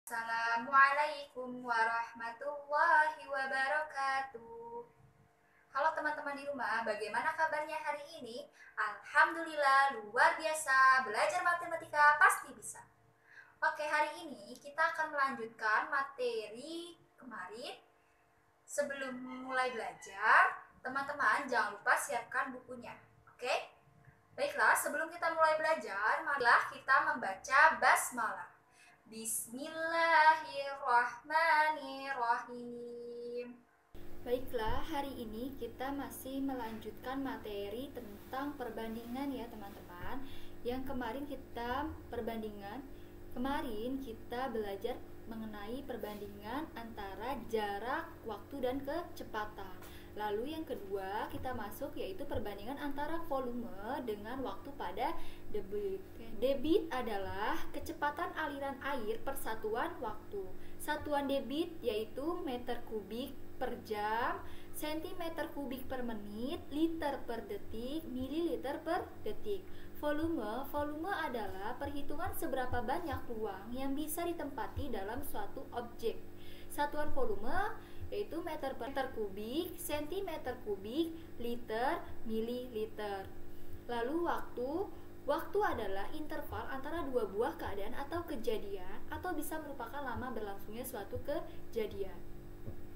Assalamualaikum warahmatullahi wabarakatuh. Halo teman-teman di rumah, bagaimana kabarnya hari ini? Alhamdulillah, luar biasa. Belajar matematika pasti bisa. Oke, hari ini kita akan melanjutkan materi kemarin. Sebelum mulai belajar, teman-teman jangan lupa siapkan bukunya. Oke? Baiklah, sebelum kita mulai belajar, marilah kita membaca basmalah. Bismillahirrahmanirrahim. Baiklah, hari ini kita masih melanjutkan materi tentang perbandingan ya teman-teman. Yang kemarin kita belajar mengenai perbandingan antara jarak, waktu, dan kecepatan. Lalu yang kedua kita masuk yaitu perbandingan antara volume dengan waktu pada debit. Debit adalah kecepatan aliran air per satuan waktu. Satuan debit yaitu meter kubik per jam, sentimeter kubik per menit, liter per detik, mililiter per detik. Volume adalah perhitungan seberapa banyak ruang yang bisa ditempati dalam suatu objek. Satuan volume yaitu meter per kubik, sentimeter kubik, liter, mililiter. Lalu waktu adalah interval antara dua buah keadaan atau kejadian atau bisa merupakan lama berlangsungnya suatu kejadian.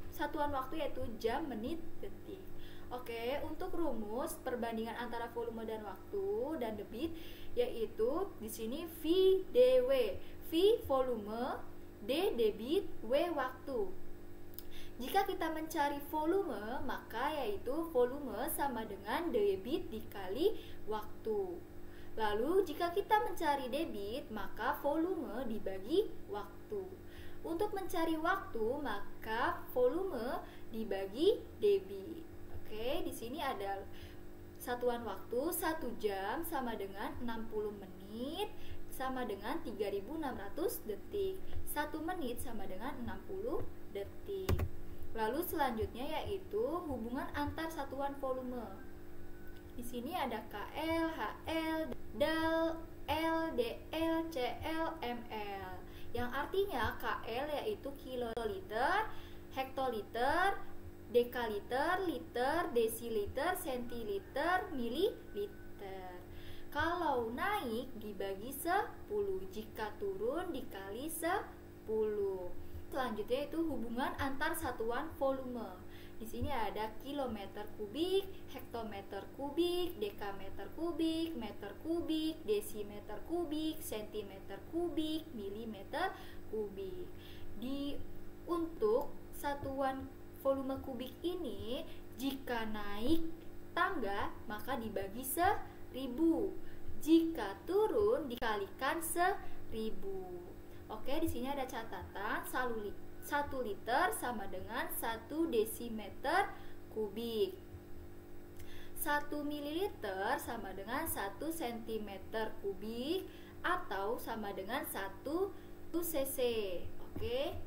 Satuan waktu yaitu jam, menit, detik. Oke, untuk rumus perbandingan antara volume dan waktu dan debit yaitu di sini V dW. V volume, D debit, W waktu. Jika kita mencari volume, maka yaitu volume sama dengan debit dikali waktu. Lalu jika kita mencari debit, maka volume dibagi waktu. Untuk mencari waktu, maka volume dibagi debit. Oke, di sini ada satuan waktu 1 jam sama dengan 60 menit sama dengan 3600 detik. 1 menit sama dengan 60 detik. Lalu selanjutnya yaitu hubungan antar satuan volume. Di sini ada KL, HL, DAL, L, DL, CL, ML. Yang artinya KL yaitu kiloliter, hektoliter, dekaliter, liter, desiliter, sentiliter, mililiter. Kalau naik dibagi 10, jika turun dikali 10. Selanjutnya itu hubungan antar satuan volume. Di sini ada kilometer kubik, hektometer kubik, dekameter kubik, meter kubik, desimeter kubik, sentimeter kubik, milimeter kubik. Untuk satuan volume kubik ini jika naik tangga maka dibagi 1000. Jika turun dikalikan 1000. Oke, di sini ada catatan 1 liter sama dengan 1 desimeter kubik. 1 mililiter sama dengan 1 sentimeter kubik atau sama dengan 1 cc. Oke.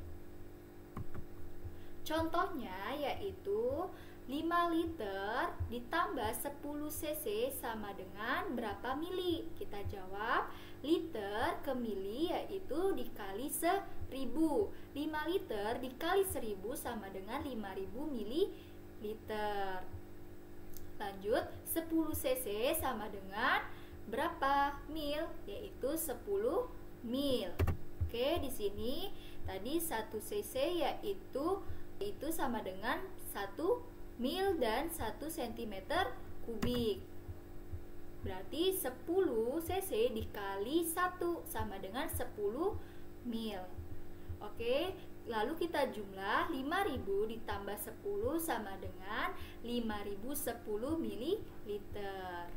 Contohnya yaitu 5 liter ditambah 10 cc sama dengan berapa mili? Kita jawab liter ke mili yaitu dikali 1000. 5 liter dikali 1000 sama dengan 5000 mililiter. Lanjut, 10 cc sama dengan berapa mil? Yaitu 10 mil. Oke, di sini tadi 1 cc yaitu sama dengan 1 mil dan 1 cm kubik. Berarti 10 cc dikali 1 sama dengan 10 mil. Oke, lalu kita jumlah 5000 ditambah 10 sama dengan 5010 mililiter.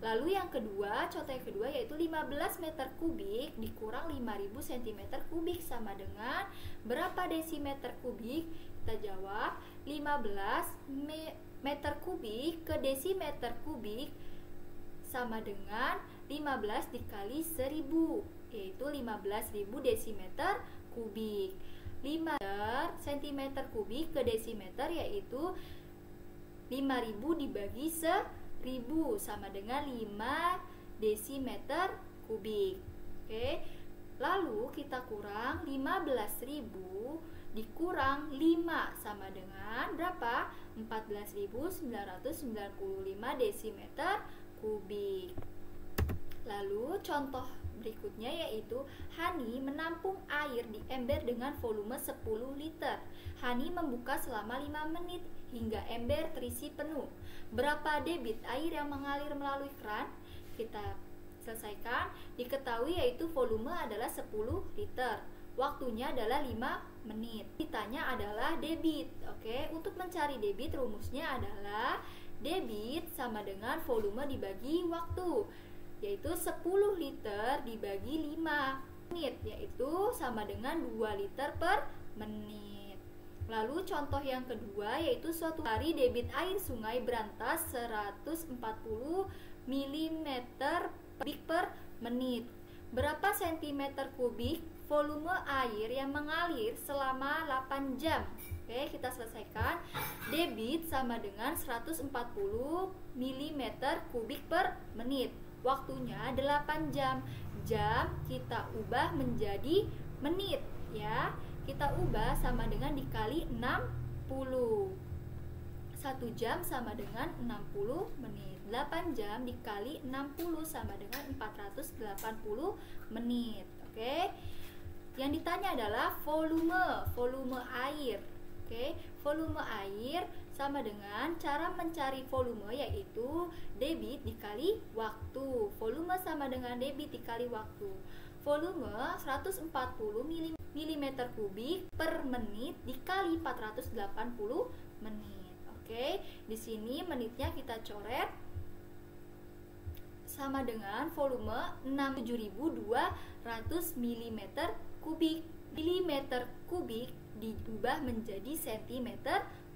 Lalu yang kedua, contoh yang kedua yaitu 15 meter kubik dikurang 5000 cm kubik sama dengan berapa desimeter kubik? Kita jawab 15 meter kubik ke desimeter kubik sama dengan 15 dikali 1000, yaitu 15.000 desimeter kubik. 5 cm kubik ke desimeter yaitu 5000 dibagi 1000 sama dengan 5 desimeter kubik. Oke. Lalu kita kurang 15.000 dikurang 5 sama dengan berapa? 14.995 desimeter kubik. Lalu contoh berikutnya yaitu Hani menampung air di ember dengan volume 10 liter. Hani membuka selama 5 menit hingga ember terisi penuh. Berapa debit air yang mengalir melalui keran? Kita selesaikan. Diketahui yaitu volume adalah 10 liter. Waktunya adalah 5 menit. Ditanya adalah debit. Oke, untuk mencari debit rumusnya adalah debit sama dengan volume dibagi waktu, yaitu 10 liter dibagi 5 menit, yaitu sama dengan 2 liter per menit. Lalu contoh yang kedua yaitu suatu hari debit air Sungai Brantas 140 mm kubik per menit. Berapa cm kubik volume air yang mengalir selama 8 jam? Oke, kita selesaikan. Debit sama dengan 140 mm kubik per menit. Waktunya 8 jam. Jam kita ubah menjadi menit ya. Kita ubah sama dengan dikali 60. 1 jam sama dengan 60 menit. 8 jam dikali 60 sama dengan 480 menit. Oke. Yang ditanya adalah volume air. Oke, volume air sama dengan cara mencari volume yaitu debit dikali waktu. Volume sama dengan debit dikali waktu. Volume 140 mm kubik per menit dikali 480 menit. Oke, di sini menitnya kita coret sama dengan volume 67.200 mm kubik. Milimeter kubik diubah menjadi cm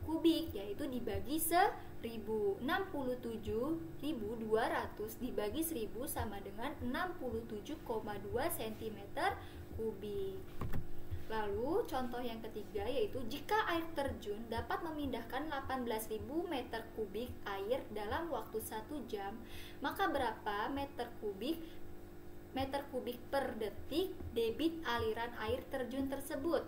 kubik, yaitu dibagi 1000. 67.200 dibagi 1000 sama dengan 67,2 cm kubik. Lalu contoh yang ketiga yaitu jika air terjun dapat memindahkan 18.000 meter kubik air dalam waktu 1 jam, maka berapa meter kubik per detik debit aliran air terjun tersebut?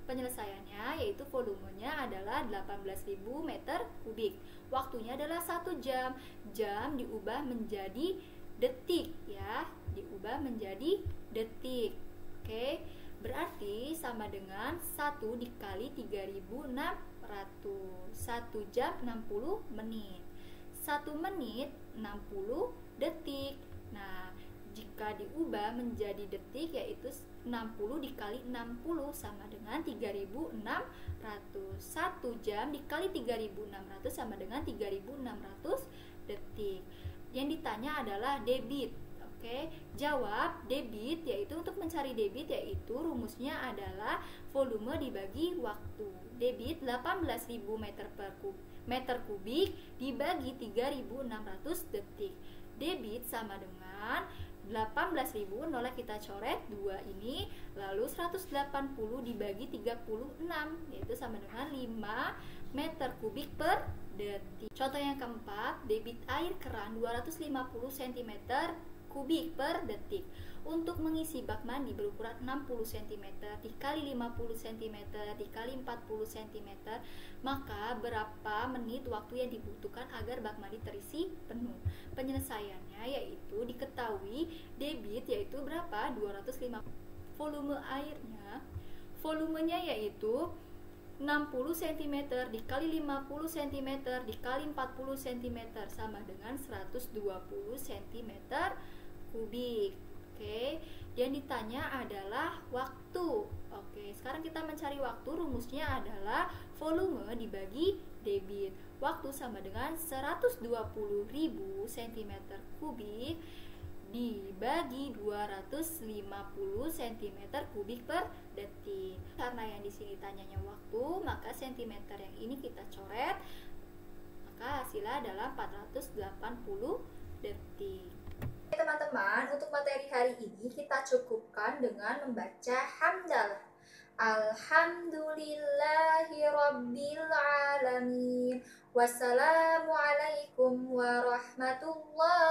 Penyelesaiannya yaitu volumenya adalah 18.000 meter kubik. Waktunya adalah 1 jam. Jam diubah menjadi detik ya, diubah menjadi detik. Oke. Berarti sama dengan 1 dikali 3.600. 1 jam 60 menit. 1 menit 60 detik. Nah, jika diubah menjadi detik yaitu 60 dikali 60 sama dengan 3.600. 1 jam dikali 3.600 sama dengan 3.600 detik. Yang ditanya adalah debit. Oke, jawab debit yaitu untuk mencari debit yaitu rumusnya adalah volume dibagi waktu. Debit 18.000 meter kubik dibagi 3.600 detik. Debit sama dengan 18.000, nolnya kita coret 2 ini, lalu 180 dibagi 36 yaitu sama dengan 5 meter kubik per detik. Contoh yang keempat, debit air keran 250 cm kubik per detik. Untuk mengisi bak mandi berukuran 60 cm dikali 50 cm dikali 40 cm, maka berapa menit waktu yang dibutuhkan agar bak mandi terisi penuh? Penyelesaiannya yaitu diketahui debit yaitu berapa? 250. Volumenya yaitu 60 cm dikali 50 cm dikali 40 cm sama dengan 120 cm kubik. Oke, yang ditanya adalah waktu. Oke, sekarang kita mencari waktu. Rumusnya adalah volume dibagi debit. Waktu sama dengan 120.000 cm kubik dibagi 250 cm kubik per detik. Karena yang di sini tanyanya waktu, maka cm yang ini kita coret. Maka hasilnya adalah 480 detik. Teman-teman, untuk materi hari ini kita cukupkan dengan membaca hamdalah. Alhamdulillahirabbil alamin. Wassalamualaikum warahmatullahi